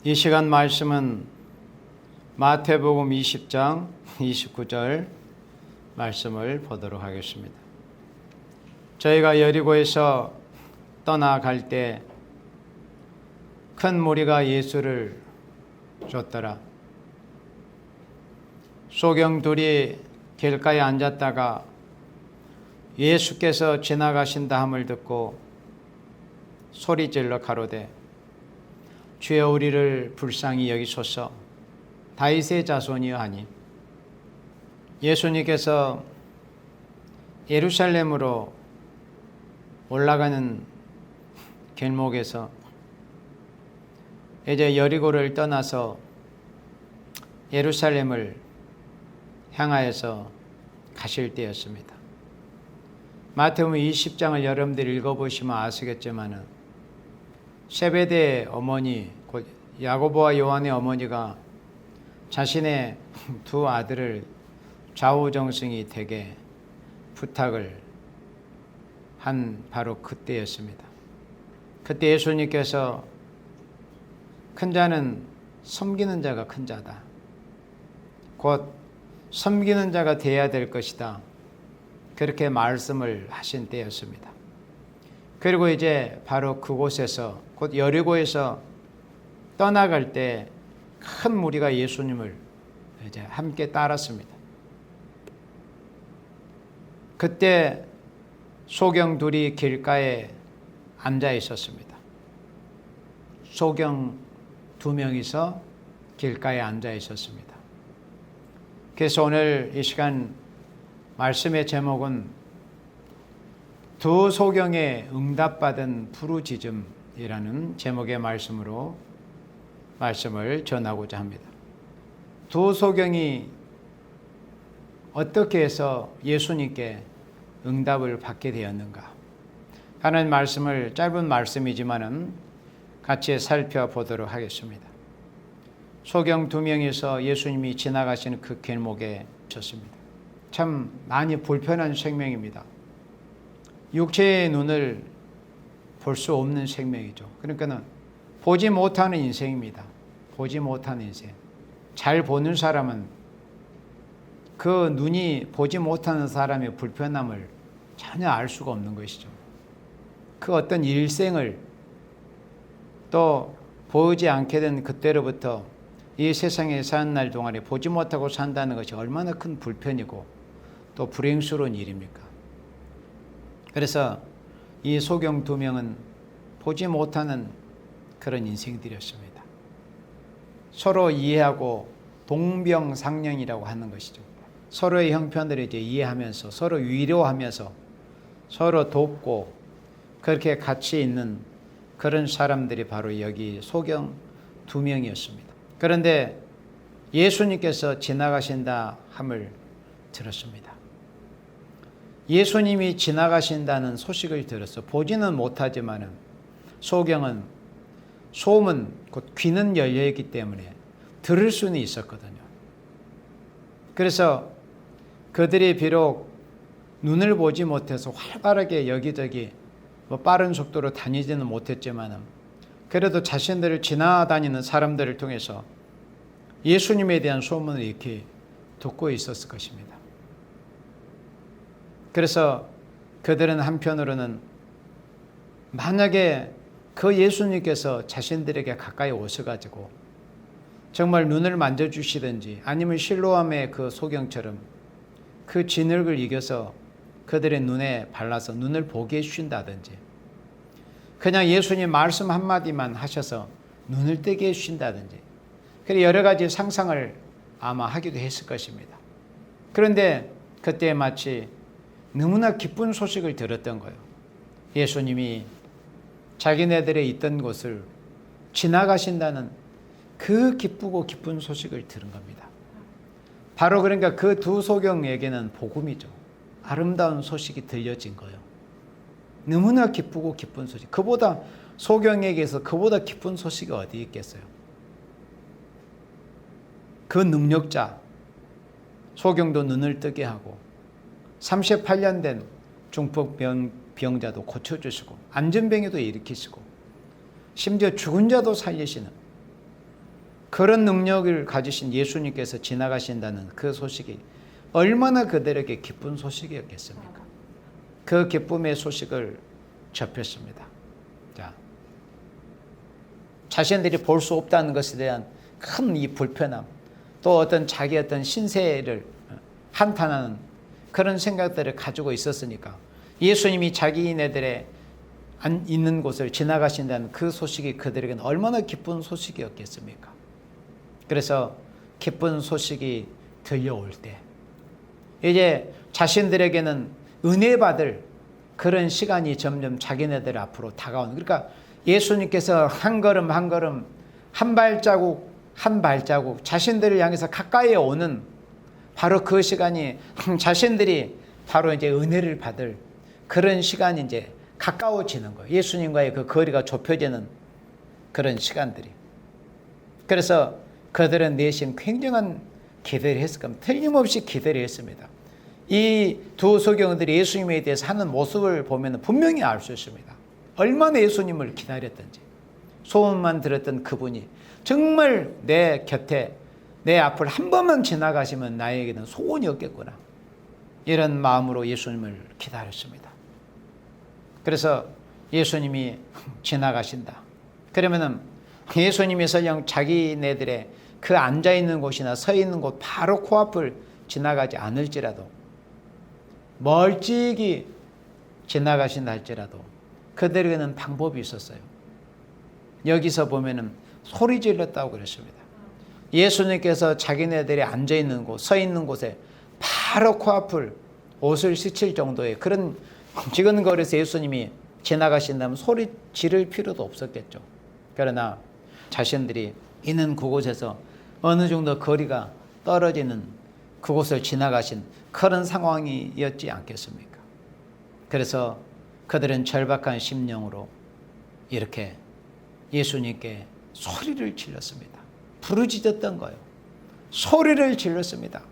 이 시간 말씀은 마태복음 20장 29절 말씀을 보도록 하겠습니다. 저희가 여리고에서 떠나갈 때 큰 무리가 예수를 쫓더라. 소경 둘이 길가에 앉았다가 예수께서 지나가신다 함을 듣고 소리질러 가로되 주여 우리를 불쌍히 여기소서 다윗의 자손이여 하니, 예수님께서 예루살렘으로 올라가는 길목에서 이제 여리고를 떠나서 예루살렘을 향하여서 가실 때였습니다. 마태복음 20장을 여러분들이 읽어보시면 아시겠지만 세베대의 어머니, 곧 야고보와 요한의 어머니가 자신의 두 아들을 좌우정승이 되게 부탁을 한 바로 그때였습니다. 그때 예수님께서 큰 자는 섬기는 자가 큰 자다, 곧 섬기는 자가 되어야 될 것이다, 그렇게 말씀을 하신 때였습니다. 그리고 이제 바로 그곳에서, 곧 여리고에서 떠나갈 때 큰 무리가 예수님을 이제 함께 따랐습니다. 그때 소경 둘이 길가에 앉아 있었습니다. 소경 두 명이서 길가에 앉아 있었습니다. 그래서 오늘 이 시간 말씀의 제목은 두 소경에 응답받은 부르짖음이라는 제목의 말씀으로 말씀을 전하고자 합니다. 두 소경이 어떻게 해서 예수님께 응답을 받게 되었는가 하는 말씀을, 짧은 말씀이지만은 같이 살펴보도록 하겠습니다. 소경 두 명이서 예수님이 지나가시는 그 길목에 섰습니다. 참 많이 불편한 생명입니다. 육체의 눈을 볼 수 없는 생명이죠. 그러니까는 보지 못하는 인생입니다. 보지 못하는 인생. 잘 보는 사람은 그 눈이 보지 못하는 사람의 불편함을 전혀 알 수가 없는 것이죠. 그 어떤 일생을 또 보이지 않게 된 그때로부터 이 세상에 사는 날 동안에 보지 못하고 산다는 것이 얼마나 큰 불편이고 또 불행스러운 일입니까? 그래서 이 소경 두 명은 보지 못하는 그런 인생들이었습니다. 서로 이해하고 동병상련이라고 하는 것이죠. 서로의 형편들을 이제 이해하면서 서로 위로하면서 서로 돕고 그렇게 같이 있는 그런 사람들이 바로 여기 소경 두 명이었습니다. 그런데 예수님께서 지나가신다 함을 들었습니다. 예수님이 지나가신다는 소식을 들어서 보지는 못하지만은 소음은 곧 귀는 열려있기 때문에 들을 수는 있었거든요. 그래서 그들이 비록 눈을 보지 못해서 활발하게 여기저기 빠른 속도로 다니지는 못했지만 그래도 자신들을 지나다니는 사람들을 통해서 예수님에 대한 소문을 이렇게 듣고 있었을 것입니다. 그래서 그들은 한편으로는 만약에 그 예수님께서 자신들에게 가까이 오셔가지고 정말 눈을 만져주시든지 아니면 실로암의 그 소경처럼 그 진흙을 이겨서 그들의 눈에 발라서 눈을 보게 해주신다든지 그냥 예수님 말씀 한마디만 하셔서 눈을 뜨게 해주신다든지 그래 여러 가지 상상을 아마 하기도 했을 것입니다. 그런데 그때 마치 너무나 기쁜 소식을 들었던 거예요. 예수님이 자기네들의 있던 곳을 지나가신다는 그 기쁘고 기쁜 소식을 들은 겁니다. 바로 그러니까 그 두 소경에게는 복음이죠. 아름다운 소식이 들려진 거예요. 너무나 기쁘고 기쁜 소식. 그보다 소경에게서 그보다 기쁜 소식이 어디 있겠어요? 그 능력자 소경도 눈을 뜨게 하고 38년 된 중풍병자도 고쳐주시고 안전병에도 일으키시고 심지어 죽은 자도 살리시는 그런 능력을 가지신 예수님께서 지나가신다는 그 소식이 얼마나 그들에게 기쁜 소식이었겠습니까? 그 기쁨의 소식을 접했습니다. 자, 자신들이 볼 수 없다는 것에 대한 큰 이 불편함, 또 어떤 자기 어떤 신세를 한탄하는 그런 생각들을 가지고 있었으니까 예수님이 자기네들의 있는 곳을 지나가신다는 그 소식이 그들에게는 얼마나 기쁜 소식이었겠습니까? 그래서 기쁜 소식이 들려올 때 이제 자신들에게는 은혜 받을 그런 시간이 점점 자기네들 앞으로 다가오는, 그러니까 예수님께서 한 걸음 한 걸음, 한 발자국 한 발자국 자신들을 향해서 가까이 오는 바로 그 시간이 자신들이 바로 이제 은혜를 받을 그런 시간이 이제 가까워지는 거예요. 예수님과의 그 거리가 좁혀지는 그런 시간들이. 그래서 그들은 내심 굉장한 기대를 했을 겁니다. 틀림없이 기대를 했습니다. 이 두 소경들이 예수님에 대해서 하는 모습을 보면 분명히 알 수 있습니다. 얼마나 예수님을 기다렸던지. 소문만 들었던 그분이 정말 내 곁에 내 앞을 한 번만 지나가시면 나에게는 소원이 없겠구나, 이런 마음으로 예수님을 기다렸습니다. 그래서 예수님이 지나가신다. 그러면은 예수님이 설령 자기네들의 그 앉아있는 곳이나 서 있는 곳 바로 코앞을 지나가지 않을지라도, 멀찍이 지나가신다 할지라도 그들에게는 방법이 있었어요. 여기서 보면은 소리 질렀다고 그랬습니다. 예수님께서 자기네들이 앉아있는 곳, 서 있는 곳에 바로 코앞을 옷을 스칠 정도의 그런 지근거리에서 예수님이 지나가신다면 소리 지를 필요도 없었겠죠. 그러나 자신들이 있는 그곳에서 어느 정도 거리가 떨어지는 그곳을 지나가신 그런 상황이었지 않겠습니까? 그래서 그들은 절박한 심령으로 이렇게 예수님께 소리를 질렀습니다. 부르짖었던 거예요. 소리를 질렀습니다.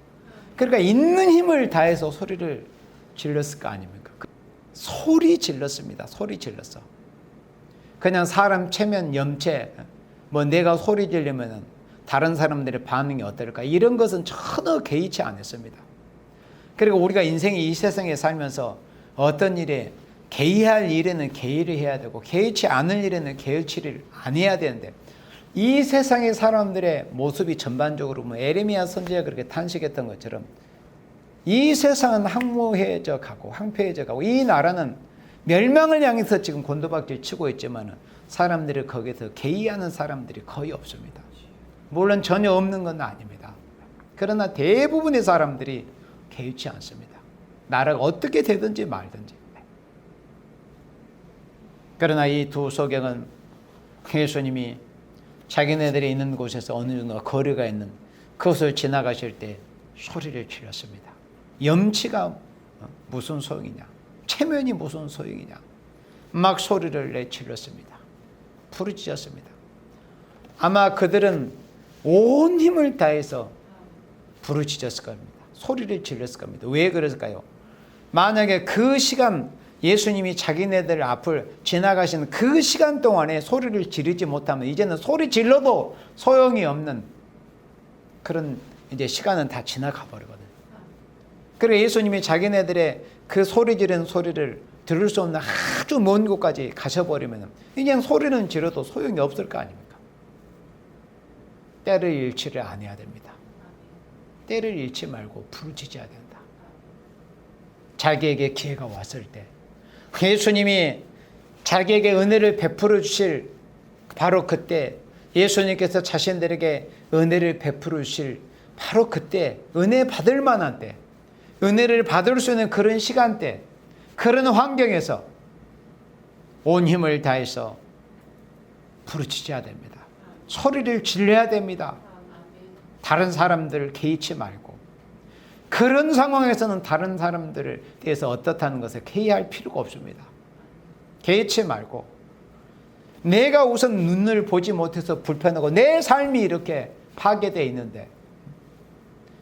그러니까 있는 힘을 다해서 소리를 질렀을 거 아닙니까? 소리 질렀습니다. 소리 질렀어. 그냥 사람 체면, 염체, 뭐 내가 소리 지르면 다른 사람들의 반응이 어떨까, 이런 것은 전혀 개의치 않았습니다. 그리고 우리가 인생이 이 세상에 살면서 어떤 일에 개의할 일에는 개의를 해야 되고 개의치 않을 일에는 개의치를 안 해야 되는데, 이 세상의 사람들의 모습이 전반적으로 뭐 에레미야 선지자가 그렇게 탄식했던 것처럼 이 세상은 황무해져 가고 황폐해져 가고 이 나라는 멸망을 향해서 지금 곤두박질 치고 있지만 사람들이 거기서 개의하는 사람들이 거의 없습니다. 물론 전혀 없는 건 아닙니다. 그러나 대부분의 사람들이 개의치 않습니다. 나라가 어떻게 되든지 말든지. 그러나 이 두 소경은 예수님이 자기네들이 있는 곳에서 어느 정도 거리가 있는 그것을 지나가실 때 소리를 질렀습니다. 염치가 무슨 소용이냐, 체면이 무슨 소용이냐, 막 소리를 내질렀습니다. 부르짖었습니다. 아마 그들은 온 힘을 다해서 부르짖었을 겁니다. 소리를 질렀을 겁니다. 왜 그랬을까요? 만약에 그 시간 예수님이 자기네들 앞을 지나가시는 그 시간 동안에 소리를 지르지 못하면 이제는 소리 질러도 소용이 없는 그런 이제 시간은 다 지나가 버리거든요. 그래서 예수님이 자기네들의 그 소리 지르는 소리를 들을 수 없는 아주 먼 곳까지 가셔버리면 그냥 소리는 지르도 소용이 없을 거 아닙니까? 때를 잃지를 아니해야 됩니다. 때를 잃지 말고 부르짖어야 된다. 자기에게 기회가 왔을 때 예수님이 자기에게 은혜를 베풀어 주실 바로 그때, 예수님께서 자신들에게 은혜를 베풀어 주실 바로 그때, 은혜 받을 만한 때, 은혜를 받을 수 있는 그런 시간대, 그런 환경에서 온 힘을 다해서 부르짖어야 됩니다. 소리를 질러야 됩니다. 다른 사람들을 개의치 말고. 그런 상황에서는 다른 사람들에 대해서 어떻다는 것을 개의할 필요가 없습니다. 개의치 말고, 내가 우선 눈을 보지 못해서 불편하고 내 삶이 이렇게 파괴되어 있는데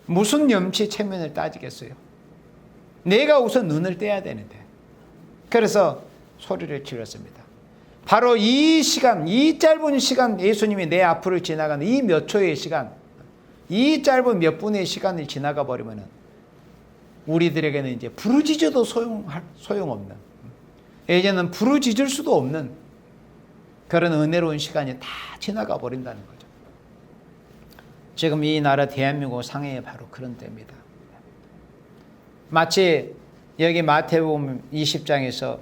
무슨 염치 체면을 따지겠어요? 내가 우선 눈을 떼야 되는데. 그래서 소리를 질렀습니다. 바로 이 시간, 이 짧은 시간 예수님이 내 앞으로 지나가는 이 몇 초의 시간, 이 짧은 몇 분의 시간을 지나가 버리면은 우리들에게는 이제 부르짖어도 소용없는, 이제는 부르짖을 수도 없는 그런 은혜로운 시간이 다 지나가 버린다는 거죠. 지금 이 나라 대한민국 상해에 바로 그런 때입니다. 마치 여기 마태복음 20장에서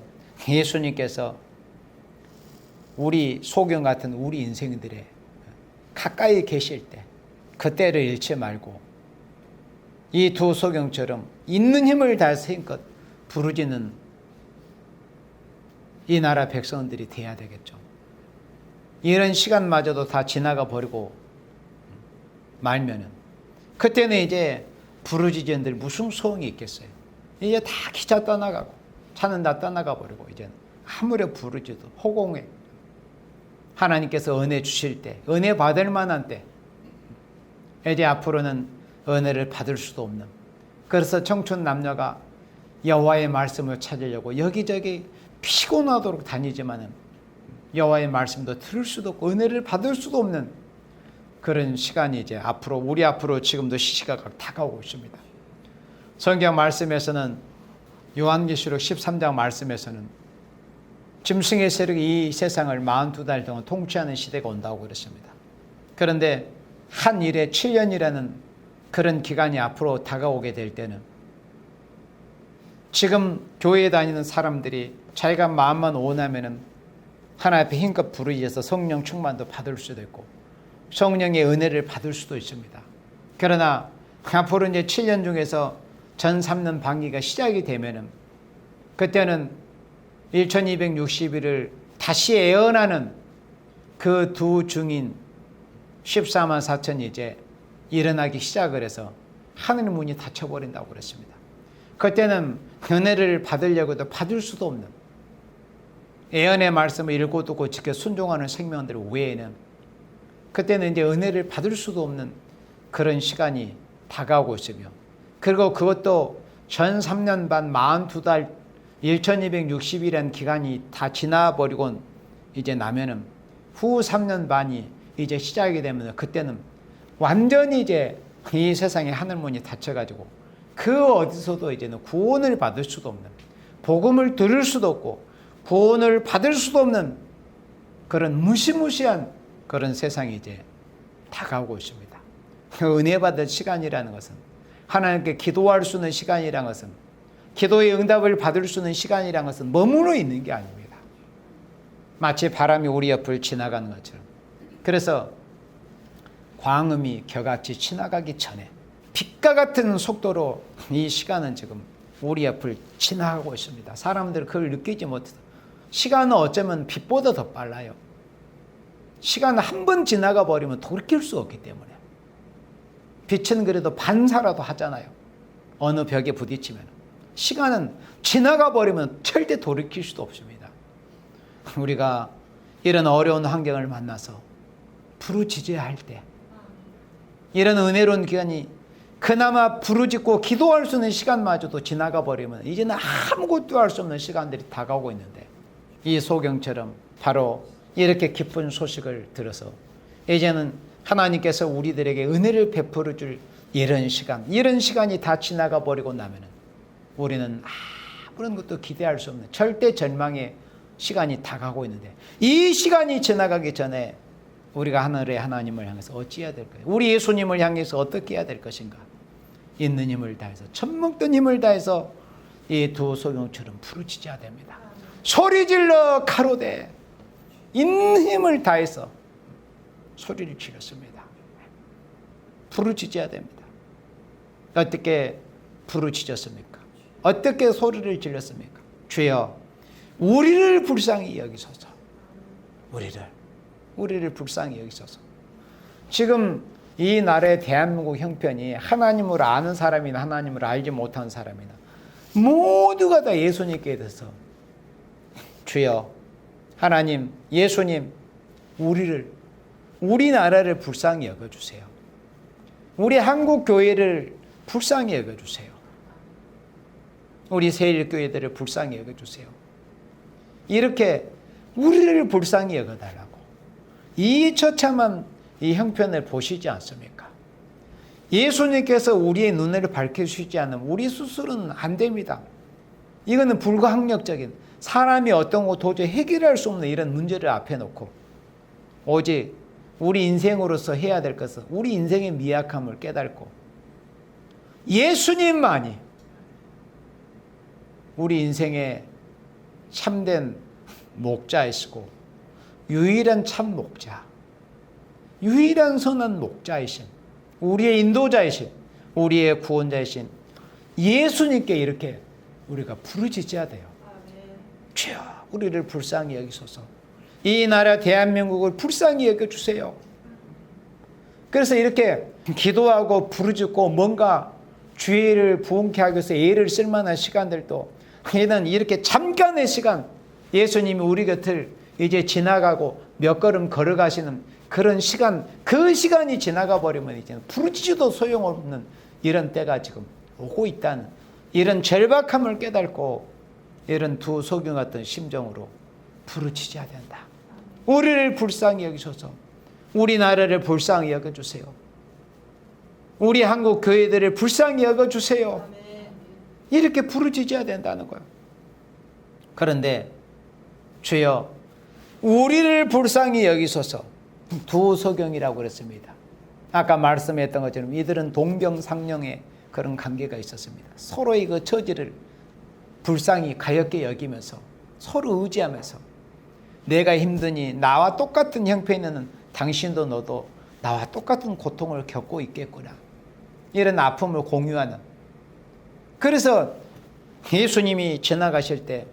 예수님께서 우리 소경 같은 우리 인생들의 가까이 계실 때 그때를 잃지 말고 이 두 소경처럼 있는 힘을 다해서 힘껏 부르짖는 이 나라 백성들이 돼야 되겠죠. 이런 시간마저도 다 지나가 버리고 말면은 그때는 이제 부르짖은들 무슨 소용이 있겠어요. 이제 다 기차 떠나가고 차는 다 떠나가 버리고 이제는 아무리 부르짖어도 허공에 하나님께서 은혜 주실 때, 은혜 받을 만한 때, 이제 앞으로는 은혜를 받을 수도 없는, 그래서 청춘 남녀가 여호와의 말씀을 찾으려고 여기저기 피곤하도록 다니지만은 여호와의 말씀도 들을 수도 없고 은혜를 받을 수도 없는 그런 시간이 이제 앞으로 우리 앞으로 지금도 시시각각 다가오고 있습니다. 성경 말씀에서는 요한계시록 13장 말씀에서는 짐승의 세력이 이 세상을 42달 동안 통치하는 시대가 온다고 그랬습니다. 그런데 한 일에 7년이라는 그런 기간이 앞으로 다가오게 될 때는 지금 교회에 다니는 사람들이 자기가 마음만 원하면은 하나님 앞에 힘껏 부르짖어서 성령 충만도 받을 수도 있고 성령의 은혜를 받을 수도 있습니다. 그러나 앞으로 이제 7년 중에서 전 3년 반기가 시작이 되면은 그때는 1260일을 다시 애언하는 그 두 증인 14만 4천이 이제 일어나기 시작을 해서 하늘 문이 닫혀버린다고 그랬습니다. 그때는 은혜를 받으려고도 받을 수도 없는, 예언의 말씀을 읽고 듣고 지켜 순종하는 생명들 외에는 그때는 이제 은혜를 받을 수도 없는 그런 시간이 다가오고 있으며, 그리고 그것도 전 3년 반 42달 1260일이라는 기간이 다 지나버리고 이제 나면은 후 3년 반이 이제 시작이 되면 그때는 완전히 이제 이 세상에 하늘문이 닫혀가지고 그 어디서도 이제는 구원을 받을 수도 없는, 복음을 들을 수도 없고 구원을 받을 수도 없는 그런 무시무시한 그런 세상이 이제 다가오고 있습니다. 은혜 받을 시간이라는 것은, 하나님께 기도할 수 있는 시간이라는 것은, 기도의 응답을 받을 수 있는 시간이라는 것은 머무르 있는 게 아닙니다. 마치 바람이 우리 옆을 지나가는 것처럼. 그래서 광음이 겨같이 지나가기 전에 빛과 같은 속도로 이 시간은 지금 우리 옆을 지나가고 있습니다. 사람들은 그걸 느끼지 못해서, 시간은 어쩌면 빛보다 더 빨라요. 시간은 한 번 지나가 버리면 돌이킬 수 없기 때문에. 빛은 그래도 반사라도 하잖아요. 어느 벽에 부딪히면. 시간은 지나가 버리면 절대 돌이킬 수도 없습니다. 우리가 이런 어려운 환경을 만나서 부르짖어야 할 때, 이런 은혜로운 기간이 그나마 부르짖고 기도할 수 있는 시간마저도 지나가 버리면 이제는 아무것도 할 수 없는 시간들이 다가오고 있는데, 이 소경처럼 바로 이렇게 기쁜 소식을 들어서 이제는 하나님께서 우리들에게 은혜를 베풀어 줄 이런 시간이 다 지나가 버리고 나면은 우리는 아무런 것도 기대할 수 없는 절대 절망의 시간이 다가오고 있는데, 이 시간이 지나가기 전에 우리가 하늘의 하나님을 향해서 어찌해야 될까요? 우리 예수님을 향해서 어떻게 해야 될 것인가? 있는 힘을 다해서, 젖먹던 힘을 다해서 이 두 소경처럼 부르짖어야 됩니다. 소리질러 가로되, 있는 힘을 다해서 소리를 지르습니다. 부르짖어야 됩니다. 어떻게 부르짖었습니까? 어떻게 소리를 질렀습니까? 주여, 우리를 불쌍히 여기소서. 우리를 불쌍히 여기소서. 지금 이 나라의 대한민국 형편이 하나님을 아는 사람이나 하나님을 알지 못하는 사람이나 모두가 다 예수님께 대해서 주여, 하나님, 예수님, 우리나라를 불쌍히 여겨주세요. 우리 한국 교회를 불쌍히 여겨주세요. 우리 세일교회들을 불쌍히 여겨주세요. 이렇게 우리를 불쌍히 여겨달라고. 이 처참한 이 형편을 보시지 않습니까? 예수님께서 우리의 눈을 밝혀주시지 않으면 우리 스스로는 안 됩니다. 이거는 불가항력적인, 사람이 어떤 거 도저히 해결할 수 없는 이런 문제를 앞에 놓고 오직 우리 인생으로서 해야 될 것은 우리 인생의 미약함을 깨닫고 예수님만이 우리 인생의 참된 목자이시고 유일한 참 목자, 유일한 선한 목자이신, 우리의 인도자이신, 우리의 구원자이신 예수님께 이렇게 우리가 부르짖어야 돼요. 주여, 우리를 불쌍히 여기소서. 이 나라 대한민국을 불쌍히 여겨주세요. 그래서 이렇게 기도하고 부르짖고 뭔가 주의를 부응케 하기 위해서 애를 쓸 만한 시간들도 얘는 이렇게 잠깐의 시간, 예수님이 우리 곁을 이제 지나가고 몇 걸음 걸어가시는 그런 시간, 그 시간이 지나가 버리면 이제 부르짖어도 소용없는 이런 때가 지금 오고 있다는 이런 절박함을 깨닫고 이런 두 소경 같은 심정으로 부르짖어야 된다. 우리를 불쌍히 여기소서. 우리나라를 불쌍히 여겨주세요. 우리 한국 교회들을 불쌍히 여겨주세요. 이렇게 부르짖어야 된다는 거예요. 그런데 주여, 우리를 불쌍히 여기소서. 두 소경이라고 그랬습니다. 아까 말씀했던 것처럼 이들은 동병상련의 그런 관계가 있었습니다. 서로의 그 처지를 불쌍히 가엾게 여기면서 서로 의지하면서 내가 힘드니 나와 똑같은 형편에는 당신도 너도 나와 똑같은 고통을 겪고 있겠구나. 이런 아픔을 공유하는. 그래서 예수님이 지나가실 때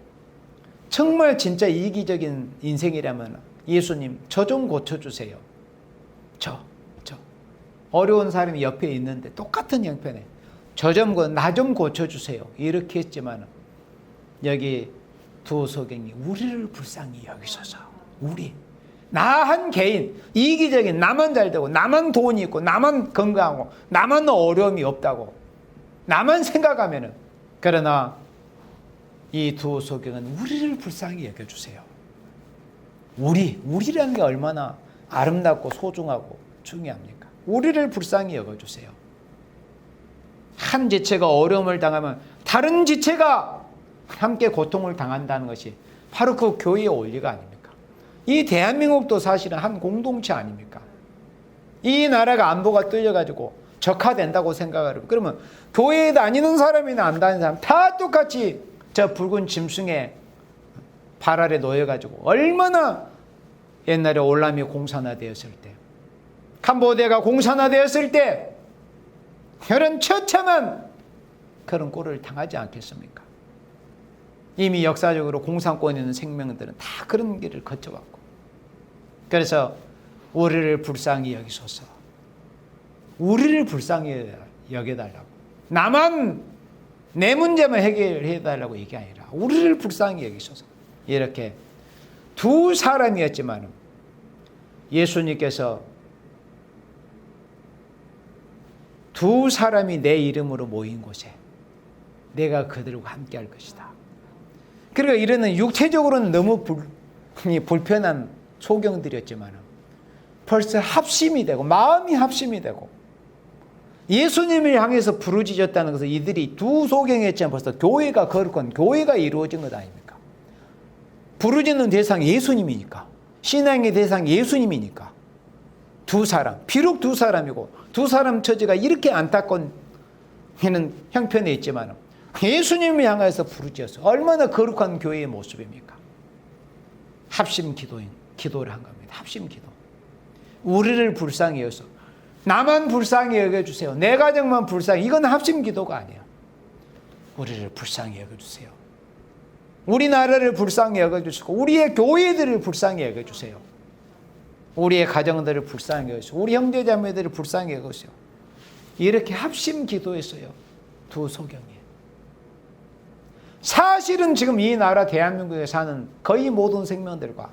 정말 진짜 이기적인 인생이라면 예수님 저 좀 고쳐주세요. 저 어려운 사람이 옆에 있는데 똑같은 형편에 나 좀 고쳐주세요. 이렇게 했지만 여기 두 소경이 우리를 불쌍히 여기소서. 나 한 개인 이기적인, 나만 잘 되고 나만 돈이 있고 나만 건강하고 나만 어려움이 없다고 나만 생각하면은, 그러나 이 두 소경은 우리를 불쌍히 여겨주세요. 우리라는 게 얼마나 아름답고 소중하고 중요합니까? 우리를 불쌍히 여겨주세요. 한 지체가 어려움을 당하면 다른 지체가 함께 고통을 당한다는 것이 바로 그 교회의 원리가 아닙니까? 이 대한민국도 사실은 한 공동체 아닙니까? 이 나라가 안보가 뚫려가지고 적화된다고 생각하면, 그러면 교회에 다니는 사람이나 안 다니는 사람 다 똑같이 저 붉은 짐승의 발 아래 놓여가지고 얼마나 옛날에 올람이 공산화되었을 때, 캄보디아가 공산화되었을 때 그런 처참한 그런 꼴을 당하지 않겠습니까? 이미 역사적으로 공산권에 있는 생명들은 다 그런 길을 거쳐왔고, 그래서 우리를 불쌍히 여기소서. 우리를 불쌍히 여겨달라고. 나만 내 문제만 해결해달라고 이게 아니라 우리를 불쌍히 여기소서. 이렇게 두 사람이었지만 예수님께서 두 사람이 내 이름으로 모인 곳에 내가 그들과 함께 할 것이다. 그러니까 이러는 육체적으로는 너무 불편한 소경들이었지만 벌써 합심이 되고 마음이 합심이 되고 예수님을 향해서 부르짖었다는 것은 이들이 두 소경이었지만 벌써 교회가 거룩한 교회가 이루어진 것 아닙니까? 부르짖는 대상이 예수님이니까, 신앙의 대상이 예수님이니까 두 사람, 비록 두 사람이고 두 사람 처지가 이렇게 안타까운 형편에 있지만 예수님을 향해서 부르짖어서 얼마나 거룩한 교회의 모습입니까? 합심 기도를 한 겁니다. 합심 기도. 우리를 불쌍히 여겨서 나만 불쌍히 여겨주세요. 내 가정만 불쌍히. 이건 합심 기도가 아니에요. 우리를 불쌍히 여겨주세요. 우리나라를 불쌍히 여겨주시고 우리의 교회들을 불쌍히 여겨주세요. 우리의 가정들을 불쌍히 여겨주세요. 우리 형제자매들을 불쌍히 여겨주세요. 이렇게 합심 기도했어요. 두 소경이. 사실은 지금 이 나라 대한민국에 사는 거의 모든 생명들과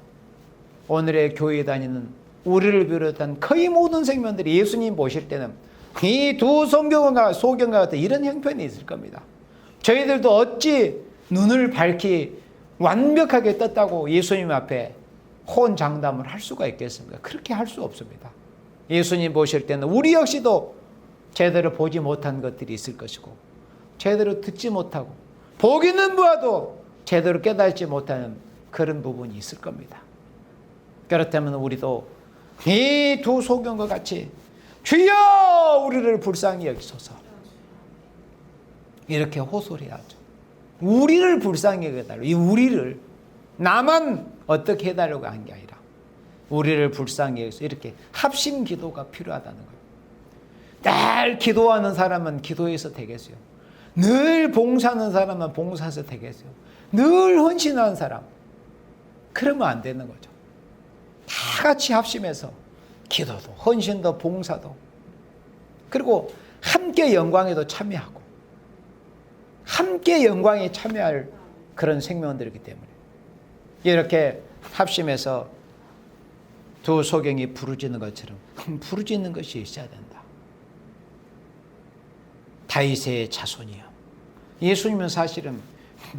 오늘의 교회에 다니는 우리를 비롯한 거의 모든 생명들이 예수님 보실 때는 이 두 소경과 같은 이런 형편이 있을 겁니다. 저희들도 어찌 눈을 밝히 완벽하게 떴다고 예수님 앞에 호언장담을 할 수가 있겠습니까? 그렇게 할 수 없습니다. 예수님 보실 때는 우리 역시도 제대로 보지 못한 것들이 있을 것이고 제대로 듣지 못하고 보기는 보아도 제대로 깨닫지 못하는 그런 부분이 있을 겁니다. 그렇다면 우리도 이 두 소경과 같이 주여 우리를 불쌍히 여기소서 이렇게 호소해야죠. 우리를 불쌍히 여겨달라고. 이 우리를 나만 어떻게 해달라고 한 게 아니라 우리를 불쌍히 여기서 이렇게 합심 기도가 필요하다는 거예요. 늘 기도하는 사람은 기도해서 되겠어요. 늘 봉사하는 사람은 봉사해서 되겠어요. 늘 헌신하는 사람 그러면 안 되는 거죠. 다 같이 합심해서 기도도 헌신도 봉사도 그리고 함께 영광에도 참여하고 함께 영광에 참여할 그런 생명들이기 때문에 이렇게 합심해서 두 소경이 부르짖는 것처럼 부르짖는 것이 있어야 된다. 다윗의 자손이요. 예수님은 사실은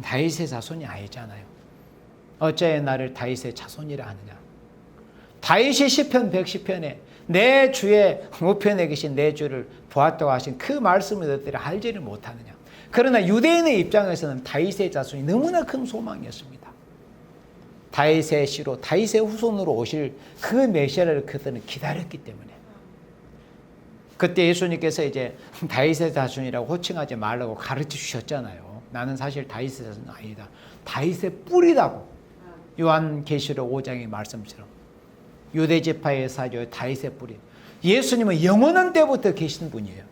다윗의 자손이 아니잖아요. 어째 나를 다윗의 자손이라 하느냐. 다윗이 시편 110편에 내 주의 우편에 계신 내 주를 보았다고 하신 그 말씀을 너희들이 알지를 못하느냐. 그러나 유대인의 입장에서는 다윗의 자손이 너무나 큰 소망이었습니다. 다윗의 씨로 다윗의 후손으로 오실 그 메시아를 그들은 기다렸기 때문에 그때 예수님께서 이제 다윗의 자손이라고 호칭하지 말라고 가르쳐 주셨잖아요. 나는 사실 다윗의 자손은 아니다. 다윗의 뿌리라고 요한계시록 5장의 말씀처럼 유대지파의 사조 다윗의 뿌리. 예수님은 영원한 때부터 계신 분이에요.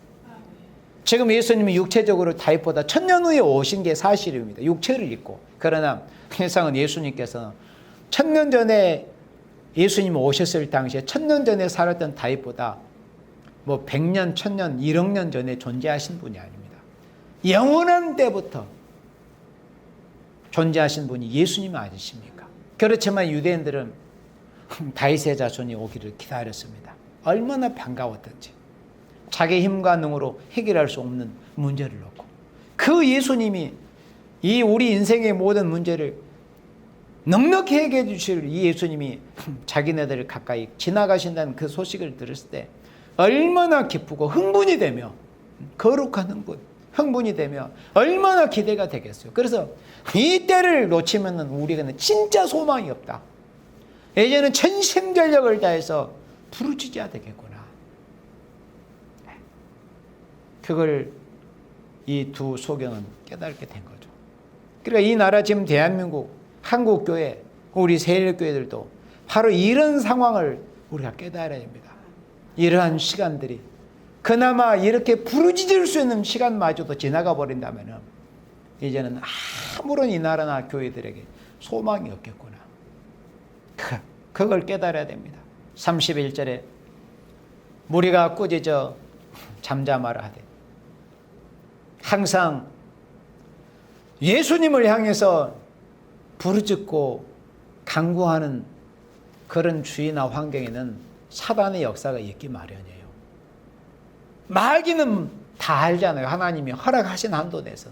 지금 예수님이 육체적으로 다윗보다 1000년 후에 오신 게 사실입니다. 육체를 입고. 그러나 세상은 예수님께서 1000년 전에 예수님이 오셨을 당시에 1000년 전에 살았던 다윗보다 뭐 100년, 1000년, 1억 년 전에 존재하신 분이 아닙니다. 영원한 때부터 존재하신 분이 예수님 아니십니까? 그렇지만 유대인들은 다윗의 자손이 오기를 기다렸습니다. 얼마나 반가웠던지. 자기 힘과 능으로 해결할 수 없는 문제를 놓고 그 예수님이 이 우리 인생의 모든 문제를 넉넉히 해결해 주실 이 예수님이 자기네들 가까이 지나가신다는 그 소식을 들었을 때 얼마나 기쁘고 흥분이 되며 거룩한 흥분이 되며 얼마나 기대가 되겠어요. 그래서 이 때를 놓치면 우리는 진짜 소망이 없다. 이제는 전심전력을 다해서 부르짖어야 되겠구나. 그걸 이 두 소경은 깨닫게 된 거죠. 그러니까 이 나라 지금 대한민국, 한국교회, 우리 세일교회들도 바로 이런 상황을 우리가 깨달아야 됩니다. 이러한 시간들이 그나마 이렇게 부르짖을 수 있는 시간마저도 지나가 버린다면 이제는 아무런 이 나라나 교회들에게 소망이 없겠구나. 그걸 깨달아야 됩니다. 31절에 무리가 꾸짖어 잠잠하라 하되 항상 예수님을 향해서 부르짖고 간구하는 그런 주의나 환경에는 사단의 역사가 있기 마련이에요. 마귀는 다 알잖아요. 하나님이 허락하신 한도 내에서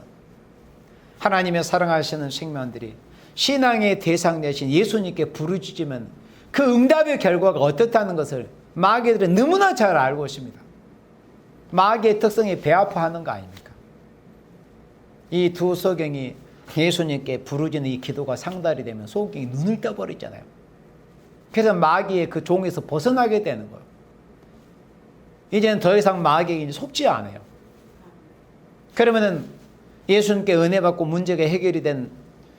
하나님의 사랑하시는 생명들이 신앙의 대상 되신 예수님께 부르짖으면 그 응답의 결과가 어떻다는 것을 마귀들은 너무나 잘 알고 있습니다. 마귀의 특성이 배 아파하는 거 아닙니까? 이 두 소경이 예수님께 부르짖는 이 기도가 상달이 되면 소경이 눈을 떠버리잖아요. 그래서 마귀의 그 종에서 벗어나게 되는 거예요. 이제는 더 이상 마귀에게 속지 않아요. 그러면은 예수님께 은혜 받고 문제가 해결이 된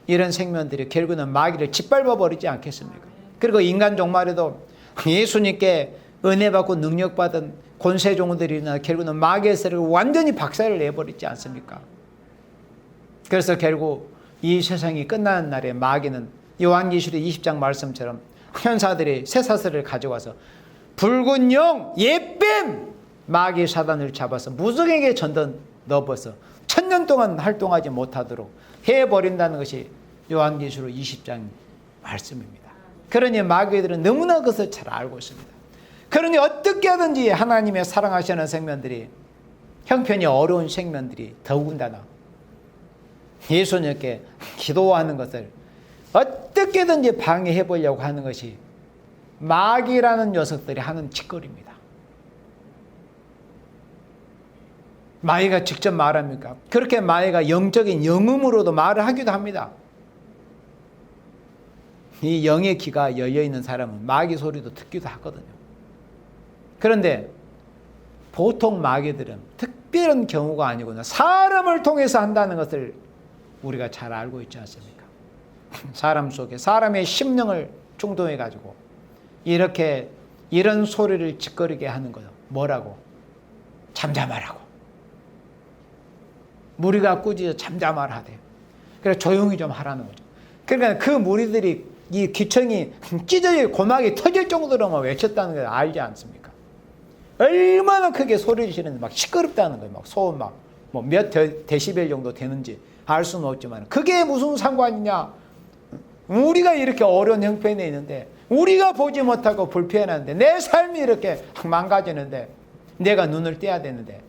이런 생명들이 결국은 마귀를 짓밟아 버리지 않겠습니까? 그리고 인간 종말에도 예수님께 은혜 받고 능력 받은 권세 종들이나 결국은 마귀의 세력을 완전히 박살을 내버리지 않습니까? 그래서 결국 이 세상이 끝나는 날에 마귀는 요한계시록 20장 말씀처럼 현사들이 쇠사슬을 가져와서 붉은 영 옛뱀 마귀 사단을 잡아서 무속에게 전던 넣어버려서 1000년 동안 활동하지 못하도록 해버린다는 것이 요한계시록 20장 말씀입니다. 그러니 마귀들은 너무나 그것을 잘 알고 있습니다. 그러니 어떻게 하든지 하나님의 사랑하시는 생명들이 형편이 어려운 생명들이 더군다나 예수님께 기도하는 것을 어떻게든지 방해해 보려고 하는 것이 마귀라는 녀석들이 하는 짓거리입니다. 마귀가 직접 말합니까? 그렇게 마귀가 영적인 영음으로도 말을 하기도 합니다. 이 영의 귀가 열려있는 사람은 마귀 소리도 듣기도 하거든요. 그런데 보통 마귀들은 특별한 경우가 아니구나, 사람을 통해서 한다는 것을 우리가 잘 알고 있지 않습니까? 사람 속에 사람의 심령을 충동해 가지고 이렇게 이런 소리를 짓거리게 하는 거예요. 뭐라고? 잠잠하라고. 무리가 꾸짖어 잠잠하라대. 그래서 조용히 좀 하라는 거죠. 그러니까 그 무리들이 이 귀청이 찢어질 고막이 터질 정도로 막 외쳤다는 걸 알지 않습니까? 얼마나 크게 소리를 지르는지 막 시끄럽다는 거예요. 막 소음 막 뭐 몇 데시벨 정도 되는지 알 수는 없지만 그게 무슨 상관이냐? 우리가 이렇게 어려운 형편에 있는데, 우리가 보지 못하고 불편한데, 내 삶이 이렇게 망가지는데 내가 눈을 떼야 되는데,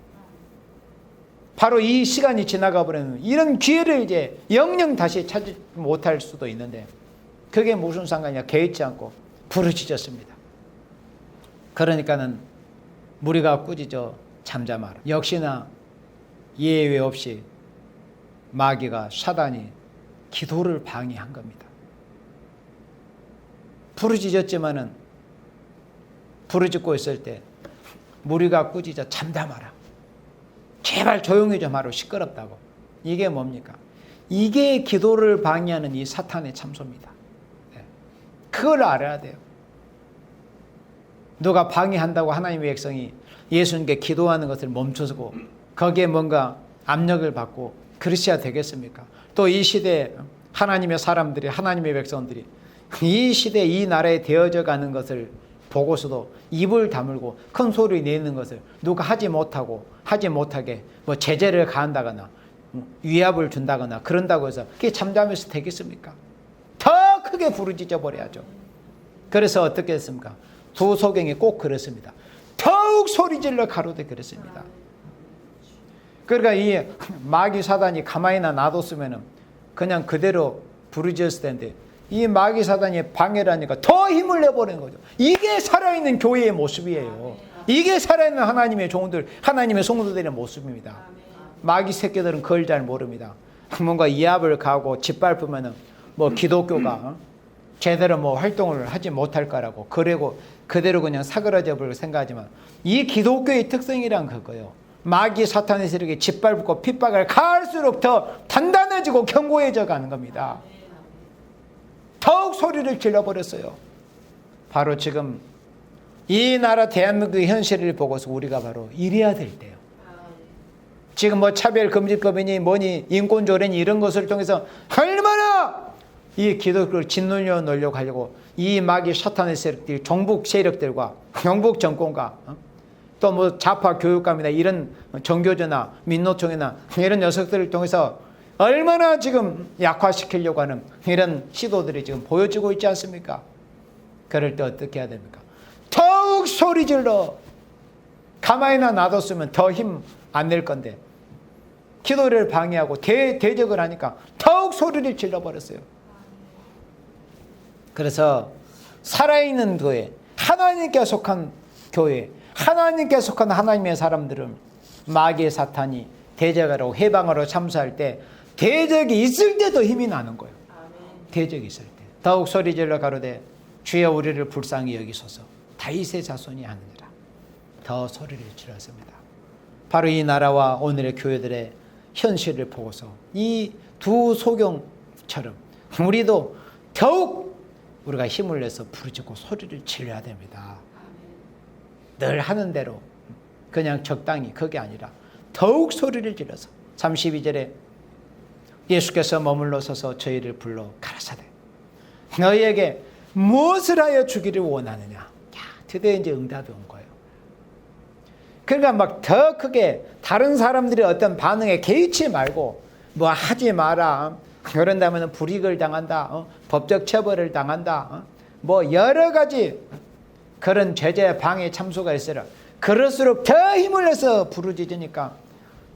바로 이 시간이 지나가 버리는 이런 기회를 이제 영영 다시 찾지 못할 수도 있는데, 그게 무슨 상관이냐? 개의치 않고 부르짖었습니다. 그러니까는 무리가 꾸짖어 잠잠하라. 역시나 예외 없이 마귀가, 사단이 기도를 방해한 겁니다. 부르짖었지만은, 부르짖고 있을 때 무리가 꾸짖어 잠잠하라. 제발 조용히 좀 하라고, 시끄럽다고. 이게 뭡니까? 이게 기도를 방해하는 이 사탄의 참소입니다. 그걸 알아야 돼요. 누가 방해한다고 하나님의 백성이 예수님께 기도하는 것을 멈춰서고 거기에 뭔가 압력을 받고 그러셔야 되겠습니까? 또 이 시대에 하나님의 사람들이, 하나님의 백성들이 이 시대에 이 나라에 되어져 가는 것을 보고서도 입을 다물고 큰 소리 내는 것을 누가 하지 못하게 뭐 제재를 가한다거나 위압을 준다거나 그런다고 해서 그게 잠잠해서 되겠습니까? 더 크게 부르짖어 버려야죠. 그래서 어떻게 했습니까? 두 소경이 꼭 그랬습니다. 더욱 소리질러 가로되 그랬습니다. 그러니까 이 마귀 사단이 가만히나 놔뒀으면 그냥 그대로 부르짖었을 텐데, 이 마귀 사단이 방해를 하니까 더 힘을 내버리는 거죠. 이게 살아있는 교회의 모습이에요. 이게 살아있는 하나님의 종들, 하나님의 성도들의 모습입니다. 마귀 새끼들은 그걸 잘 모릅니다. 뭔가 이압을 가하고 짓밟으면 뭐 기독교가 제대로 뭐 활동을 하지 못할 거라고, 그리고 그대로 그냥 사그라져 버릴 생각하지만, 이 기독교의 특성이란 그거예요. 마귀 사탄에서 이렇게 짓밟고 핍박을 가할수록 더 단단해지고 견고해져 가는 겁니다. 더욱 소리를 질러버렸어요. 바로 지금 이 나라 대한민국의 현실을 보고서 우리가 바로 이래야 될 때요. 지금 뭐 차별금지법이니 뭐니 인권조례니 이런 것을 통해서 얼마나 이 기독교를 짓눌려 놓으려고 하려고 이 마귀 사탄의 세력들이, 종북 세력들과 영북 정권과 또 뭐 좌파 교육감이나 이런 정교조나 민노총이나 이런 녀석들을 통해서 얼마나 지금 약화시키려고 하는 이런 시도들이 지금 보여지고 있지 않습니까? 그럴 때 어떻게 해야 됩니까? 더욱 소리질러. 가만히나 놔뒀으면 더 힘 안 낼 건데 기도를 방해하고 대적을 하니까 더욱 소리를 질러버렸어요. 그래서 살아있는 교회, 하나님께 속한 교회, 하나님께 속한 하나님의 사람들은 마귀의 사탄이 대적하라고 해방하러 참수할 때 대적이 있을 때도 힘이 나는 거예요. 대적이 있을 때 더욱 소리질러 가로되 주여 우리를 불쌍히 여기소서, 다윗의 자손이 하느니라. 더 소리를 질렀습니다. 바로 이 나라와 오늘의 교회들의 현실을 보고서 이 두 소경처럼 우리도 더욱 우리가 힘을 내서 부르짖고 소리를 질러야 됩니다. 늘 하는 대로 그냥 적당히, 그게 아니라 더욱 소리를 질러서 32절에 예수께서 머물러 서서 저희를 불러 가라사대 너희에게 무엇을 하여 주기를 원하느냐. 야, 드디어 이제 응답이 온 거예요. 그러니까 막 더 크게 다른 사람들의 어떤 반응에 개의치 말고 뭐 하지 마라, 그런다면 불이익을 당한다, 법적 처벌을 당한다, 뭐 여러 가지 그런 제재 방해 참소가 있어라. 그럴수록 더 힘을 내서 부르짖으니까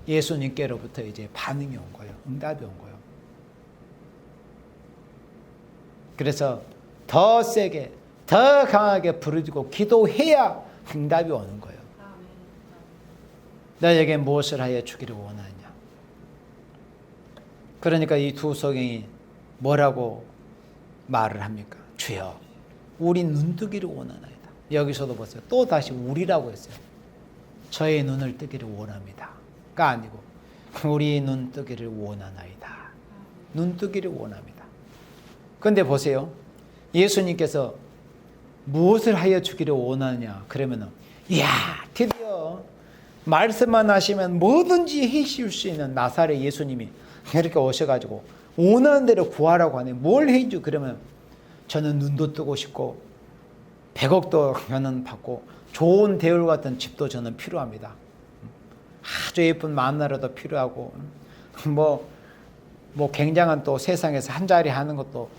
예수님께로부터 이제 반응이 온 거예요. 응답이 온 거예요. 그래서 더 세게, 더 강하게 부르짖고 기도해야 응답이 오는 거예요. 너에게 무엇을 하여 주기를 원하냐. 그러니까 이 두 소경이 뭐라고 말을 합니까? 주여, 우리 눈뜨기를 원하나이다. 여기서도 보세요. 또 다시 우리라고 했어요. 저의 눈을 뜨기를 원합니다.가 아니고 우리 눈 뜨기를 원하나이다. 눈 뜨기를 원합니다. 그런데 보세요. 예수님께서 무엇을 하여 주기를 원하냐? 그러면은, 이야, 드디어 말씀만 하시면 뭐든지 해주실 수 있는 나사렛 예수님이 이렇게 오셔가지고 원하는 대로 구하라고 하네. 뭘 해줘? 그러면 저는 눈도 뜨고 싶고 100억도 저는 받고 좋은 대울 같은 집도 저는 필요합니다. 아주 예쁜 만나라도 필요하고 뭐 굉장한 또 세상에서 한 자리 하는 것도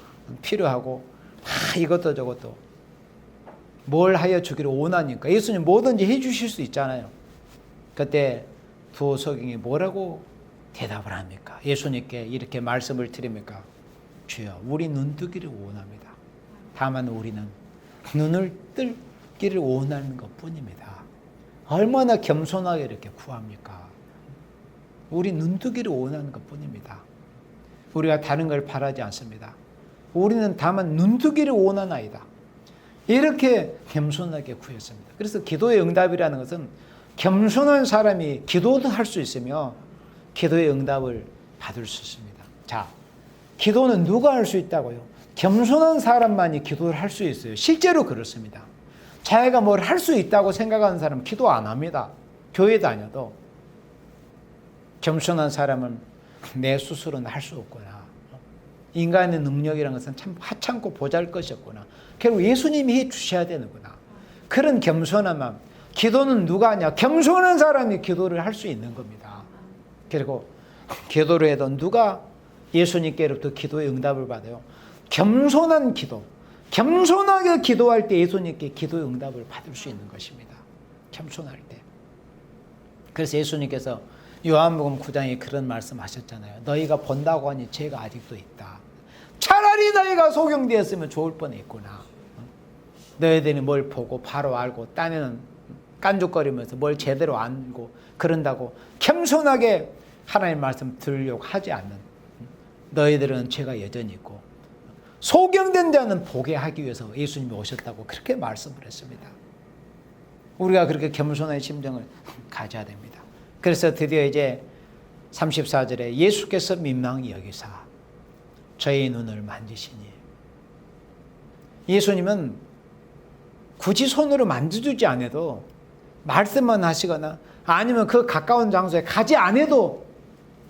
필요하고 이것도 저것도 뭘 하여 주기를 원하니까 예수님 뭐든지 해주실 수 있잖아요. 그때 두 소경이 뭐라고 대답을 합니까? 예수님께 이렇게 말씀을 드립니까? 주여, 우리 눈 뜨기를 원합니다. 다만 우리는 눈을 뜨기를 원하는 것뿐입니다. 얼마나 겸손하게 이렇게 구합니까? 우리 눈 뜨기를 원하는 것뿐입니다. 우리가 다른 걸 바라지 않습니다. 우리는 다만 눈 뜨기를 원하나이다. 이렇게 겸손하게 구했습니다. 그래서 기도의 응답이라는 것은 겸손한 사람이 기도도 할 수 있으며 기도의 응답을 받을 수 있습니다. 자, 기도는 누가 할 수 있다고요? 겸손한 사람만이 기도를 할 수 있어요. 실제로 그렇습니다. 자기가 뭘 할 수 있다고 생각하는 사람은 기도 안 합니다. 교회 다녀도. 겸손한 사람은 내 스스로는 할 수 없구나. 인간의 능력이라는 것은 참 하찮고 보잘것이었구나. 결국 예수님이 해 주셔야 되는구나. 그런 겸손한 마음. 기도는 누가 하냐? 겸손한 사람이 기도를 할 수 있는 겁니다. 그리고 기도를 해도 누가 예수님께로부터 기도의 응답을 받아요? 겸손한 기도. 겸손하게 기도할 때 예수님께 기도의 응답을 받을 수 있는 것입니다. 겸손할 때. 그래서 예수님께서 요한복음 9장에 그런 말씀하셨잖아요. 너희가 본다고 하니 죄가 아직도 있다. 차라리 너희가 소경되었으면 좋을 뻔했구나. 너희들이 뭘 보고 바로 알고 딴에는 깐죽거리면서 뭘 제대로 알고 그런다고 겸손하게 하나님 말씀 들으려고 하지 않는 너희들은 죄가 여전히 있고 소경된 자는 보게 하기 위해서 예수님이 오셨다고 그렇게 말씀을 했습니다. 우리가 그렇게 겸손한 심정을 가져야 됩니다. 그래서 드디어 이제 34절에 예수께서 민망히 여기사 저의 눈을 만지시니, 예수님은 굳이 손으로 만져주지 않아도 말씀만 하시거나 아니면 그 가까운 장소에 가지 않아도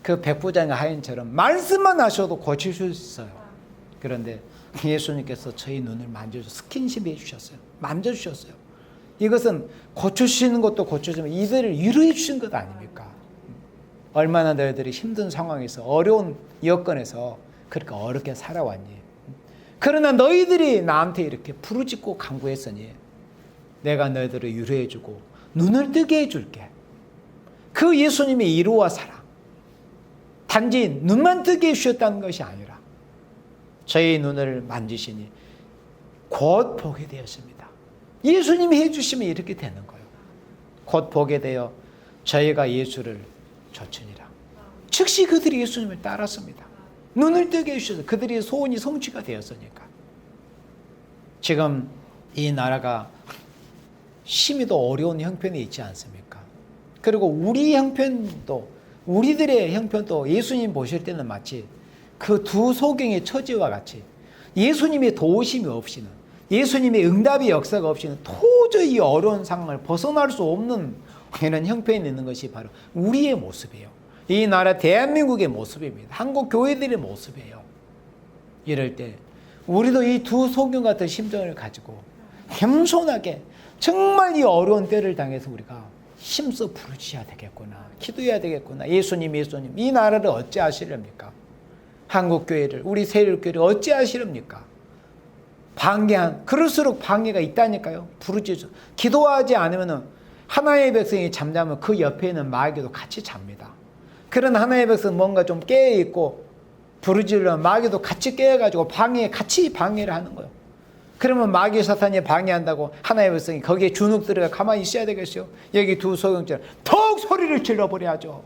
그 백부장의 하인처럼 말씀만 하셔도 고칠 수 있어요. 그런데 예수님께서 저희 눈을 만져주셔서 스킨십 해주셨어요. 만져주셨어요. 이것은 고쳐주시는 것도 고쳐주면 이들을 위로해 주신 것 아닙니까? 얼마나 너희들이 힘든 상황에서 어려운 여건에서 그렇게 어렵게 살아왔니? 그러나 너희들이 나한테 이렇게 부르짖고 간구했으니 내가 너희들을 위로해 주고 눈을 뜨게 해줄게. 그 예수님의 이로와 사랑, 단지 눈만 뜨게 해주셨다는 것이 아니라 저희 눈을 만지시니 곧 보게 되었습니다. 예수님이 해주시면 이렇게 되는 거예요. 곧 보게 되어 저희가 예수를 좇으니라. 즉시 그들이 예수님을 따랐습니다. 눈을 뜨게 해주셔서 그들의 소원이 성취가 되었으니까. 지금 이 나라가 심히도 어려운 형편이 있지 않습니까? 그리고 우리 형편도, 우리들의 형편도 예수님 보실 때는 마치 그 두 소경의 처지와 같이 예수님의 도우심이 없이는, 예수님의 응답의 역사가 없이는 도저히 어려운 상황을 벗어날 수 없는 이런 형편이 있는 것이 바로 우리의 모습이에요. 이 나라 대한민국의 모습입니다. 한국 교회들의 모습이에요. 이럴 때 우리도 이 두 소경 같은 심정을 가지고 겸손하게 정말 이 어려운 때를 당해서 우리가 힘써 부르짖어야 되겠구나, 기도해야 되겠구나. 예수님, 예수님, 이 나라를 어찌하시렵니까? 한국 교회를, 우리 세일교회를 어찌하시렵니까? 방해한, 그럴수록 방해가 있다니까요. 부르짖어. 기도하지 않으면 하나의 백성이 잠자면 그 옆에 있는 마귀도 같이 잡니다. 그런 하나의 백성 뭔가 좀 깨어있고 부르짖으려 마귀도 같이 깨어가지고 같이 방해를 하는 거예요. 그러면 마귀 사탄이 방해한다고 하나님의 백성이 거기에 주눅들어가 가만히 있어야 되겠어요? 여기 두 소경처럼 더욱 소리를 질러버려야죠.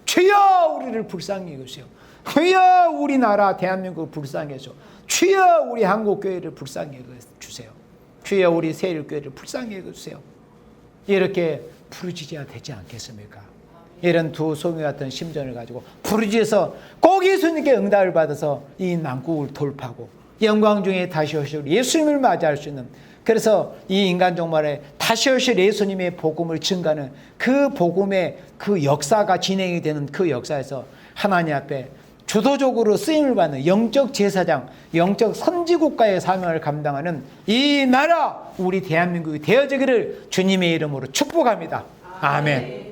주여 우리를 불쌍히 여기세요. 주여 우리나라 대한민국을 불쌍히 해줘. 주여 우리 한국교회를 불쌍히 여겨주세요. 주여 우리 세일교회를 불쌍히 여겨주세요. 이렇게 부르짖어야 되지 않겠습니까? 이런 두 소경 같은 심정을 가지고 부르짖어서 꼭 예수님께 응답을 받아서 이 난국을 돌파하고 영광 중에 다시 오실 예수님을 맞이할 수 있는, 그래서 이 인간 종말에 다시 오실 예수님의 복음을 증가하는 그 복음의 그 역사가 진행이 되는 그 역사에서 하나님 앞에 주도적으로 쓰임을 받는 영적 제사장, 영적 선지국가의 사명을 감당하는 이 나라 우리 대한민국이 되어지기를 주님의 이름으로 축복합니다. 아멘.